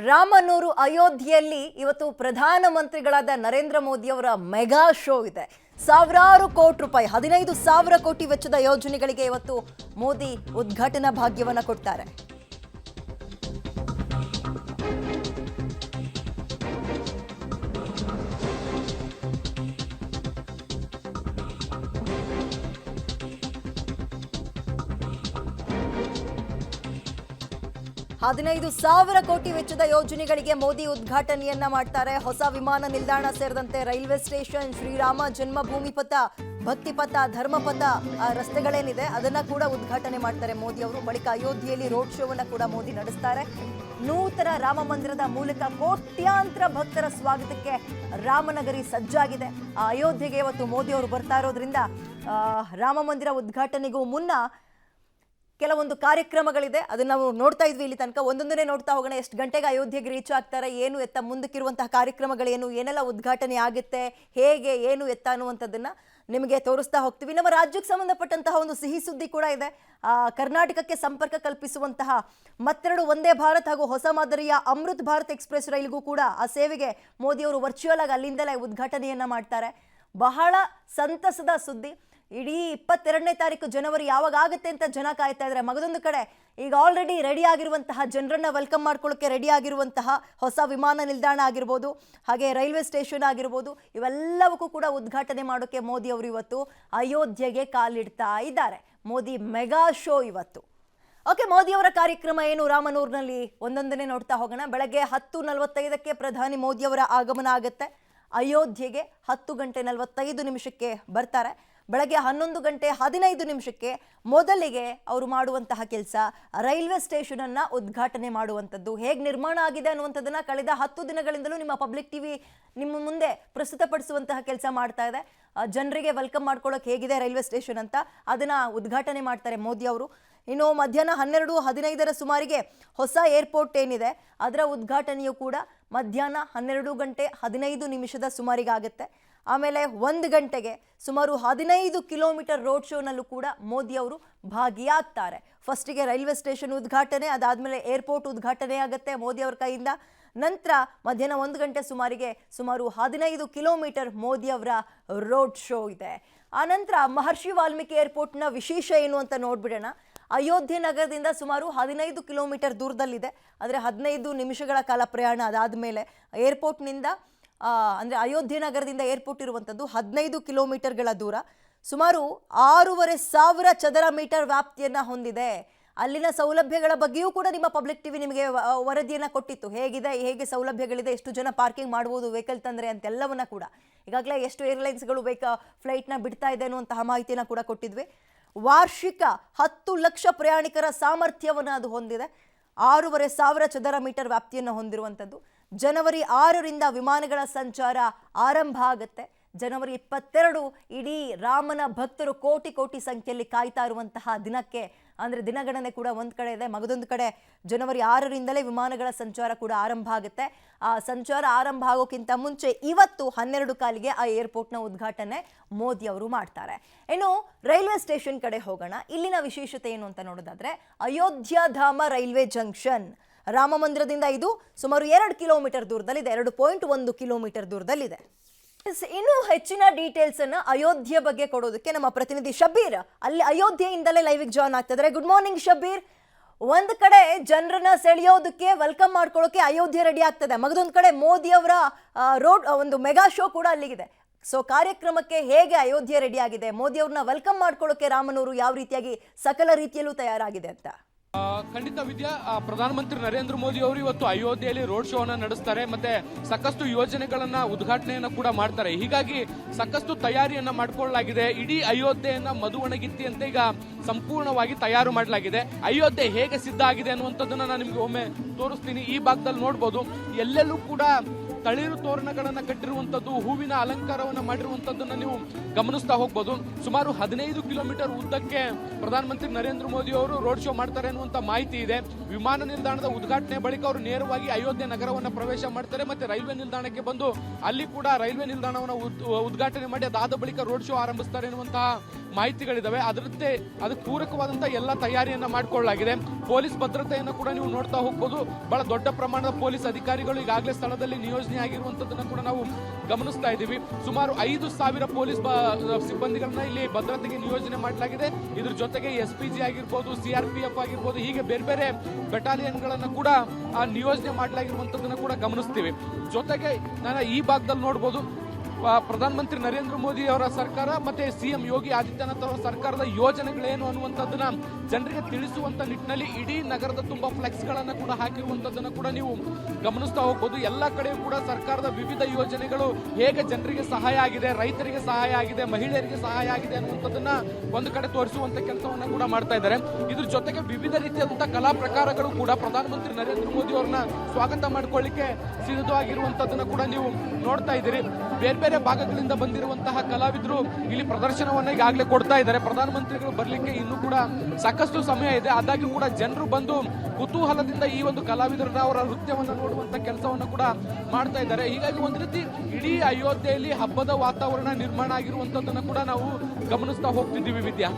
ರಾಮನೂರು ಅಯೋಧ್ಯೆಯಲ್ಲಿ ಇವತ್ತು ಪ್ರಧಾನಮಂತ್ರಿಗಳಾದ ನರೇಂದ್ರ ಮೋದಿ ಅವರ ಮೆಗಾ ಶೋ ಇದೆ. ಸಾವಿರಾರು ಕೋಟಿ ರೂಪಾಯಿ 15,000 ಕೋಟಿ ವೆಚ್ಚದ ಯೋಜನೆಗಳಿಗೆ ಇವತ್ತು ಮೋದಿ ಉದ್ಘಾಟನಾ ಭಾಗ್ಯವನ್ನ ಕೊಡ್ತಾರೆ. $15,000 ಕೋಟಿ ವೆಚ್ಚದ ಯೋಜನೆಗಳಿಗೆ ಮೋದಿ ಉದ್ಘಾಟನೆಯನ್ನ ಮಾಡ್ತಾರೆ. ಹೊಸ ವಿಮಾನ ನಿಲ್ದಾಣ ಸೇರಿದಂತೆ ರೈಲ್ವೆ ಸ್ಟೇಷನ್, ಶ್ರೀರಾಮ ಜನ್ಮಭೂಮಿ ಪಥ, ಭಕ್ತಿ ಪಥ, ಧರ್ಮಪಥ ರಸ್ತೆಗಳೇನಿದೆ ಅದನ್ನ ಕೂಡ ಉದ್ಘಾಟನೆ ಮಾಡ್ತಾರೆ ಮೋದಿ ಅವರು. ಬಳಿಕ ಅಯೋಧ್ಯೆಯಲ್ಲಿ ರೋಡ್ ಶೋವನ್ನ ಕೂಡ ಮೋದಿ ನಡೆಸ್ತಾರೆ. ನೂತನ ರಾಮ ಮಂದಿರದ ಮೂಲಕ ಕೋಟ್ಯಾಂತರ ಭಕ್ತರ ಸ್ವಾಗತಕ್ಕೆ ರಾಮನಗರಿ ಸಜ್ಜಾಗಿದೆ. ಅಯೋಧ್ಯೆಗೆ ಇವತ್ತು ಮೋದಿ ಅವರು ಬರ್ತಾ ಇರೋದ್ರಿಂದ ರಾಮ ಮಂದಿರ ಉದ್ಘಾಟನೆಗೂ ಮುನ್ನ ಕೆಲವೊಂದು ಕಾರ್ಯಕ್ರಮಗಳಿದೆ. ಅದನ್ನ ನಾವು ನೋಡ್ತಾ ಇದ್ವಿ ಇಲ್ಲಿ ತನಕ. ಒಂದೊಂದನ್ನೇ ನೋಡ್ತಾ ಹೋಗೋಣ. ಎಷ್ಟು ಗಂಟೆಗೆ ಅಯೋಧ್ಯೆಗೆ ರೀಚ್ ಆಗ್ತಾರೆ, ಏನು ಎತ್ತ, ಮುಂದಕ್ಕಿರುವಂತಹ ಕಾರ್ಯಕ್ರಮಗಳೇನು, ಏನೆಲ್ಲ ಉದ್ಘಾಟನೆ ಆಗುತ್ತೆ, ಹೇಗೆ, ಏನು ಎತ್ತ ಅನ್ನುವಂಥದ್ದನ್ನ ನಿಮಗೆ ತೋರಿಸ್ತಾ ಹೋಗ್ತೀವಿ. ನಮ್ಮ ರಾಜ್ಯಕ್ಕೆ ಸಂಬಂಧಪಟ್ಟಂತಹ ಒಂದು ಸಿಹಿ ಸುದ್ದಿ ಕೂಡ ಇದೆ. ಕರ್ನಾಟಕಕ್ಕೆ ಸಂಪರ್ಕ ಕಲ್ಪಿಸುವಂತಹ ಮತ್ತೆರಡು ವಂದೇ ಭಾರತ್ ಹಾಗೂ ಹೊಸ ಮಾದರಿಯ ಅಮೃತ್ ಭಾರತ್ ಎಕ್ಸ್ಪ್ರೆಸ್ ರೈಲ್ಗೂ ಕೂಡ ಆ ಸೇವೆಗೆ ಮೋದಿ ಅವರು ವರ್ಚುವಲ್ ಆಗಿ ಅಲ್ಲಿಂದಲೇ ಉದ್ಘಾಟನೆಯನ್ನ ಮಾಡ್ತಾರೆ. ಬಹಳ ಸಂತಸದ ಸುದ್ದಿ. ಇಡೀ 22ನೇ ತಾರೀಕು ಜನವರಿ ಯಾವಾಗ ಆಗುತ್ತೆ ಅಂತ ಜನ ಕಾಯ್ತಾ ಇದ್ದಾರೆ. ಮಗದೊಂದು ಕಡೆ ಈಗ ಆಲ್ರೆಡಿ ರೆಡಿ ಆಗಿರುವಂತಹ, ಜನರನ್ನ ವೆಲ್ಕಮ್ ಮಾಡ್ಕೊಳ್ಳೋಕೆ ರೆಡಿ ಆಗಿರುವಂತಹ ಹೊಸ ವಿಮಾನ ನಿಲ್ದಾಣ ಆಗಿರ್ಬೋದು, ಹಾಗೆ ರೈಲ್ವೆ ಸ್ಟೇಷನ್ ಆಗಿರ್ಬೋದು, ಇವೆಲ್ಲವಕ್ಕೂ ಕೂಡ ಉದ್ಘಾಟನೆ ಮಾಡೋಕೆ ಮೋದಿ ಅವರು ಇವತ್ತು ಅಯೋಧ್ಯೆಗೆ ಕಾಲಿಡ್ತಾ ಇದ್ದಾರೆ. ಮೋದಿ ಮೆಗಾ ಶೋ ಇವತ್ತು. ಓಕೆ, ಮೋದಿ ಅವರ ಕಾರ್ಯಕ್ರಮ ಏನು ರಾಮನೂರಿನಲ್ಲಿ ಒಂದೊಂದನ್ನೇ ನೋಡ್ತಾ ಹೋಗೋಣ. ಬೆಳಗ್ಗೆ 10:45ಕ್ಕೆ ಪ್ರಧಾನಿ ಮೋದಿ ಅವರ ಆಗಮನ ಆಗುತ್ತೆ. ಅಯೋಧ್ಯೆಗೆ 10:45 ಬರ್ತಾರೆ. ಬೆಳಗ್ಗೆ 11:15 ಮೊದಲಿಗೆ ಅವರು ಮಾಡುವಂತಹ ಕೆಲಸ ರೈಲ್ವೆ ಸ್ಟೇಷನ್ ಅನ್ನ ಉದ್ಘಾಟನೆ ಮಾಡುವಂಥದ್ದು. ಹೇಗೆ ನಿರ್ಮಾಣ ಆಗಿದೆ ಅನ್ನುವಂಥದ್ದನ್ನ ಕಳೆದ 10 ದಿನಗಳಿಂದಲೂ ನಿಮ್ಮ ಪಬ್ಲಿಕ್ ಟಿವಿ ನಿಮ್ಮ ಮುಂದೆ ಪ್ರಸ್ತುತಪಡಿಸುವಂತಹ ಕೆಲಸ ಮಾಡ್ತಾ ಇದೆ. ಜನರಿಗೆ ವೆಲ್ಕಮ್ ಮಾಡ್ಕೊಳ್ಳೋಕೆ ಹೇಗಿದೆ ರೈಲ್ವೆ ಸ್ಟೇಷನ್ ಅಂತ ಅದನ್ನ ಉದ್ಘಾಟನೆ ಮಾಡ್ತಾರೆ ಮೋದಿ ಅವರು. ಇನ್ನು ಮಧ್ಯಾಹ್ನ 12:15 ಸುಮಾರಿಗೆ ಹೊಸ ಏರ್ಪೋರ್ಟ್ ಏನಿದೆ ಅದರ ಉದ್ಘಾಟನೆಯು ಕೂಡ ಮಧ್ಯಾಹ್ನ 12:15 ಸುಮಾರಿಗಾಗುತ್ತೆ. ಆಮೇಲೆ 1 ಗಂಟೆಗೆ ಸುಮಾರು 15 ಕಿಲೋಮೀಟರ್ ರೋಡ್ ಶೋನಲ್ಲೂ ಕೂಡ ಮೋದಿ ಅವರು ಭಾಗಿಯಾಗ್ತಾರೆ. ಫಸ್ಟಿಗೆ ರೈಲ್ವೆ ಸ್ಟೇಷನ್ ಉದ್ಘಾಟನೆ, ಅದಾದಮೇಲೆ ಏರ್ಪೋರ್ಟ್ ಉದ್ಘಾಟನೆ ಆಗುತ್ತೆ ಮೋದಿ ಅವರ ಕೈಯಿಂದ. ನಂತರ ಮಧ್ಯಾಹ್ನ 1 ಗಂಟೆ ಸುಮಾರಿಗೆ ಸುಮಾರು 15 ಕಿಲೋಮೀಟರ್ ಮೋದಿ ಅವರ ರೋಡ್ ಶೋ ಇದೆ. ಆನಂತರ ಮಹರ್ಷಿ ವಾಲ್ಮೀಕಿ ಏರ್ಪೋರ್ಟ್ನ ವಿಶೇಷ ಏನು ಅಂತ ನೋಡ್ಬಿಡೋಣ. ಅಯೋಧ್ಯೆ ನಗರದಿಂದ ಸುಮಾರು 15 ಕಿಲೋಮೀಟರ್ ದೂರದಲ್ಲಿದೆ. ಆದರೆ 15 ನಿಮಿಷಗಳ ಕಾಲ ಪ್ರಯಾಣ. ಅದಾದಮೇಲೆ ಏರ್ಪೋರ್ಟ್ನಿಂದ ಅಂದರೆ ಅಯೋಧ್ಯೆ ನಗರದಿಂದ ಏರ್ಪೋರ್ಟ್ ಇರುವಂಥದ್ದು 15 ಕಿಲೋಮೀಟರ್ಗಳ ದೂರ. ಸುಮಾರು 6,500 ಚದರ ಮೀಟರ್ ವ್ಯಾಪ್ತಿಯನ್ನು ಹೊಂದಿದೆ. ಅಲ್ಲಿನ ಸೌಲಭ್ಯಗಳ ಬಗ್ಗೆಯೂ ಕೂಡ ನಿಮ್ಮ ಪಬ್ಲಿಕ್ ಟಿವಿ ನಿಮಗೆ ವರದಿಯನ್ನು ಕೊಟ್ಟಿತ್ತು. ಹೇಗಿದೆ, ಹೇಗೆ ಸೌಲಭ್ಯಗಳಿದೆ, ಎಷ್ಟು ಜನ ಪಾರ್ಕಿಂಗ್ ಮಾಡ್ಬೋದು ವೆಹಿಕಲ್ ತಂದರೆ ಅಂತೆಲ್ಲವನ್ನ ಕೂಡ. ಈಗಾಗಲೇ ಎಷ್ಟು ಏರ್ಲೈನ್ಸ್ಗಳು ಫ್ಲೈಟ್ನ ಬಿಡ್ತಾ ಇದೆ ಅನ್ನುವಂತಹ ಮಾಹಿತಿಯನ್ನು ಕೂಡ ಕೊಟ್ಟಿದ್ವಿ. ವಾರ್ಷಿಕ 10 ಲಕ್ಷ ಪ್ರಯಾಣಿಕರ ಸಾಮರ್ಥ್ಯವನ್ನು ಅದು ಹೊಂದಿದೆ. 6,500 ಚದರ ಮೀಟರ್ ವ್ಯಾಪ್ತಿಯನ್ನು ಹೊಂದಿರುವಂಥದ್ದು. ಜನವರಿ 6ರಿಂದ ವಿಮಾನಗಳ ಸಂಚಾರ ಆರಂಭ ಆಗುತ್ತೆ. ಜನವರಿ 22 ಇಡೀ ರಾಮನ ಭಕ್ತರು ಕೋಟಿ ಸಂಖ್ಯೆಯಲ್ಲಿ ಕಾಯ್ತಾ ಇರುವಂತಹ ದಿನಕ್ಕೆ, ಅಂದರೆ ದಿನಗಣನೆ ಕೂಡ ಒಂದು ಕಡೆ ಇದೆ. ಮಗದೊಂದು ಕಡೆ ಜನವರಿ 6ರಿಂದಲೇ ವಿಮಾನಗಳ ಸಂಚಾರ ಕೂಡ ಆರಂಭ ಆಗುತ್ತೆ. ಆ ಸಂಚಾರ ಆರಂಭ ಆಗೋಕ್ಕಿಂತ ಮುಂಚೆ ಇವತ್ತು 12:15 ಆ ಏರ್ಪೋರ್ಟ್ನ ಉದ್ಘಾಟನೆ ಮೋದಿ ಅವರು ಮಾಡ್ತಾರೆ. ಇನ್ನು ರೈಲ್ವೆ ಸ್ಟೇಷನ್ ಕಡೆ ಹೋಗೋಣ. ಇಲ್ಲಿನ ವಿಶೇಷತೆ ಏನು ಅಂತ ನೋಡೋದಾದ್ರೆ, ಅಯೋಧ್ಯಾಧಾಮ ರೈಲ್ವೆ ಜಂಕ್ಷನ್ ರಾಮ ಮಂದಿರದಿಂದ ಇದು ಸುಮಾರು 2 ಕಿಲೋಮೀಟರ್ ದೂರದಲ್ಲಿದೆ. 2.1 ಕಿಲೋಮೀಟರ್ ದೂರದಲ್ಲಿದೆ. ಇನ್ನು ಹೆಚ್ಚಿನ ಡೀಟೇಲ್ಸ್ ಅನ್ನ ಅಯೋಧ್ಯೆ ಬಗ್ಗೆ ಕೊಡೋದಕ್ಕೆ ನಮ್ಮ ಪ್ರತಿನಿಧಿ ಶಬೀರ್ ಅಲ್ಲಿ ಅಯೋಧ್ಯೆಯಿಂದಲೇ ಲೈವ್ಗೆ ಜಾಯ್ನ್ ಆಗ್ತಿದ್ದಾರೆ. Good morning Shabbir. ಒಂದ್ ಕಡೆ ಜನರನ್ನ ಸೆಳೆಯೋದಕ್ಕೆ, ವೆಲ್ಕಮ್ ಮಾಡ್ಕೊಳ್ಳೋಕೆ ಅಯೋಧ್ಯೆ ರೆಡಿ ಆಗ್ತದೆ. ಮಗದೊಂದು ಕಡೆ ಮೋದಿ ಅವರ ರೋಡ್ ಒಂದು ಮೆಗಾ ಶೋ ಕೂಡ ಅಲ್ಲಿಗಿದೆ. ಸೊ ಕಾರ್ಯಕ್ರಮಕ್ಕೆ ಹೇಗೆ ಅಯೋಧ್ಯೆ ರೆಡಿ ಆಗಿದೆ, ಮೋದಿ ಅವ್ರನ್ನ ವೆಲ್ಕಮ್ ಮಾಡ್ಕೊಳ್ಳೋಕೆ ರಾಮನೂರು ಯಾವ ರೀತಿಯಾಗಿ ಸಕಲ ರೀತಿಯಲ್ಲೂ ತಯಾರಾಗಿದೆ ಅಂತ? ಖಂಡಿತ ವಿದ್ಯಾ, ಪ್ರಧಾನಮಂತ್ರಿ ನರೇಂದ್ರ ಮೋದಿ ಅವರು ಇವತ್ತು ಅಯೋಧ್ಯೆಯಲ್ಲಿ ರೋಡ್ ಶೋ ಅನ್ನ ನಡೆಸ್ತಾರೆ. ಮತ್ತೆ ಸಾಕಷ್ಟು ಯೋಜನೆಗಳನ್ನ ಉದ್ಘಾಟನೆಯನ್ನ ಕೂಡ ಮಾಡ್ತಾರೆ. ಹೀಗಾಗಿ ಸಾಕಷ್ಟು ತಯಾರಿಯನ್ನ ಮಾಡಿಕೊಳ್ಳಲಾಗಿದೆ. ಇಡೀ ಅಯೋಧ್ಯೆಯನ್ನ ಮಧುವಣಗಿತ್ತಿಯಂತೆ ಈಗ ಸಂಪೂರ್ಣವಾಗಿ ತಯಾರು ಮಾಡಲಾಗಿದೆ. ಅಯೋಧ್ಯೆ ಹೇಗೆ ಸಿದ್ಧ ಆಗಿದೆ ಅನ್ನುವಂಥದ್ದನ್ನ ನಾನು ನಿಮ್ಗೆ ಒಮ್ಮೆ ತೋರಿಸ್ತೀನಿ. ಈ ಭಾಗದಲ್ಲಿ ನೋಡ್ಬೋದು, ಎಲ್ಲೆಲ್ಲೂ ಕೂಡ ತಳಿರು ತೋರಣಗಳನ್ನ ಕಟ್ಟಿರುವಂತದ್ದು, ಹೂವಿನ ಅಲಂಕಾರವನ್ನ ಮಾಡಿರುವಂತದ್ದನ್ನ ನೀವು ಗಮನಿಸ್ತಾ ಹೋಗ್ಬೋದು. ಸುಮಾರು 15 ಕಿಲೋಮೀಟರ್ ಉದ್ದಕ್ಕೆ ಪ್ರಧಾನಮಂತ್ರಿ ನರೇಂದ್ರ ಮೋದಿ ಅವರು ರೋಡ್ ಶೋ ಮಾಡ್ತಾರೆ ಅನ್ನುವಂತ ಮಾಹಿತಿ ಇದೆ. ವಿಮಾನ ನಿಲ್ದಾಣದ ಉದ್ಘಾಟನೆ ಬಳಿಕ ಅವರು ನೇರವಾಗಿ ಅಯೋಧ್ಯೆ ನಗರವನ್ನ ಪ್ರವೇಶ ಮಾಡ್ತಾರೆ. ಮತ್ತೆ ರೈಲ್ವೆ ನಿಲ್ದಾಣಕ್ಕೆ ಬಂದು ಅಲ್ಲಿ ಕೂಡ ರೈಲ್ವೆ ನಿಲ್ದಾಣವನ್ನು ಉದ್ಘಾಟನೆ ಮಾಡಿ ಅದಾದ ಬಳಿಕ ರೋಡ್ ಶೋ ಆರಂಭಿಸ್ತಾರೆ ಎನ್ನುವಂತಹ ಮಾಹಿತಿಗಳಿದಾವೆ. ಅದಕ್ಕೆ ಪೂರಕವಾದಂತಹ ಎಲ್ಲ ತಯಾರಿಯನ್ನ ಮಾಡಿಕೊಳ್ಳಲಾಗಿದೆ. ಪೊಲೀಸ್ ಭದ್ರತೆಯನ್ನು ಕೂಡ ನೀವು ನೋಡ್ತಾ ಹೋಗ್ಬೋದು. ಬಹಳ ದೊಡ್ಡ ಪ್ರಮಾಣದ ಪೊಲೀಸ್ ಅಧಿಕಾರಿಗಳು ಈಗಾಗಲೇ ಸ್ಥಳದಲ್ಲಿ ನಿಯೋಜನೆ ಆಗಿರುವಂತದ್ದನ್ನ ಕೂಡ ನಾವು ಗಮನಿಸ್ತಾ ಇದ್ದೀವಿ. ಸುಮಾರು 5,000 ಪೊಲೀಸ್ ಸಿಬ್ಬಂದಿಗಳನ್ನ ಇಲ್ಲಿ ಭದ್ರತೆಗೆ ನಿಯೋಜನೆ ಮಾಡಲಾಗಿದೆ. ಇದ್ರ ಜೊತೆಗೆ SPG ಆಗಿರ್ಬೋದು, CRPF ಆಗಿರ್ಬೋದು, ಹೀಗೆ ಬೇರೆ ಬೇರೆ ಬೆಟಾಲಿಯನ್ಗಳನ್ನ ಕೂಡ ನಿಯೋಜನೆ ಮಾಡಲಾಗಿರುವಂತದ್ದನ್ನ ಕೂಡ ಗಮನಿಸ್ತೀವಿ. ಜೊತೆಗೆ ನಾನು ಈ ಭಾಗದಲ್ಲಿ ನೋಡ್ಬೋದು, ಪ್ರಧಾನಮಂತ್ರಿ ನರೇಂದ್ರ ಮೋದಿ ಅವರ ಸರ್ಕಾರ ಮತ್ತೆ CM ಯೋಗಿ ಆದಿತ್ಯನಾಥ್ ಅವರ ಸರ್ಕಾರದ ಯೋಜನೆಗಳೇನು ಅನ್ನುವಂಥದ್ದನ್ನ ಜನರಿಗೆ ತಿಳಿಸುವಂತ ನಿಟ್ಟಿನಲ್ಲಿ ಇಡೀ ನಗರದ ತುಂಬಾ ಫ್ಲೆಕ್ಸ್ ಗಳನ್ನ ಕೂಡ ಹಾಕಿರುವಂತದ್ದನ್ನ ಕೂಡ ನೀವು ಗಮನಿಸ್ತಾ ಹೋಗ್ಬೋದು. ಎಲ್ಲ ಕಡೆಯೂ ಕೂಡ ಸರ್ಕಾರದ ವಿವಿಧ ಯೋಜನೆಗಳು ಹೇಗೆ ಜನರಿಗೆ ಸಹಾಯ ಆಗಿದೆ, ರೈತರಿಗೆ ಸಹಾಯ ಆಗಿದೆ, ಮಹಿಳೆಯರಿಗೆ ಸಹಾಯ ಆಗಿದೆ ಅನ್ನುವಂಥದ್ದನ್ನ ಒಂದು ಕಡೆ ತೋರಿಸುವಂತ ಕೆಲಸವನ್ನ ಕೂಡ ಮಾಡ್ತಾ ಇದ್ದಾರೆ. ಇದ್ರ ಜೊತೆಗೆ ವಿವಿಧ ರೀತಿಯಾದಂತಹ ಕಲಾ ಪ್ರಕಾರಗಳು ಕೂಡ ಪ್ರಧಾನಮಂತ್ರಿ ನರೇಂದ್ರ ಮೋದಿ ಅವರನ್ನ ಸ್ವಾಗತ ಮಾಡ್ಕೊಳ್ಳಿಕ್ಕೆ ಸಿದ್ಧವಾಗಿರುವಂತದ್ದನ್ನ ಕೂಡ ನೀವು ನೋಡ್ತಾ ಇದ್ದೀರಿ. ಬೇರೆ ಬೇರೆ ಭಾಗಗಳಿಂದ ಬಂದಿರುವಂತಹ ಕಲಾವಿದರು ಇಲ್ಲಿ ಪ್ರದರ್ಶನವನ್ನ ಈಗಾಗಲೇ ಕೊಡ್ತಾ ಇದ್ದಾರೆ. ಪ್ರಧಾನಮಂತ್ರಿಗಳು ಬರ್ಲಿಕ್ಕೆ ಇನ್ನೂ ಕೂಡ ಸಾಕಷ್ಟು ಸಮಯ ಇದೆ. ಆದಾಗ್ಯೂ ಕೂಡ ಜನರು ಬಂದು ಕುತೂಹಲದಿಂದ ಈ ಒಂದು ಕಲಾವಿದರನ್ನ ಅವರ ನೃತ್ಯವನ್ನ ನೋಡುವಂತ ಕೆಲಸವನ್ನ ಕೂಡ ಮಾಡ್ತಾ ಇದ್ದಾರೆ. ಹೀಗಾಗಿ ಒಂದು ರೀತಿ ಇಡೀ ಅಯೋಧ್ಯೆಯಲ್ಲಿ ಹಬ್ಬದ ವಾತಾವರಣ ನಿರ್ಮಾಣ ಆಗಿರುವಂತದ್ದನ್ನ ಕೂಡ ನಾವು ಗಮನಿಸ್ತಾ ಹೋಗ್ತಿದ್ದೀವಿ ವಿದ್ಯಾ.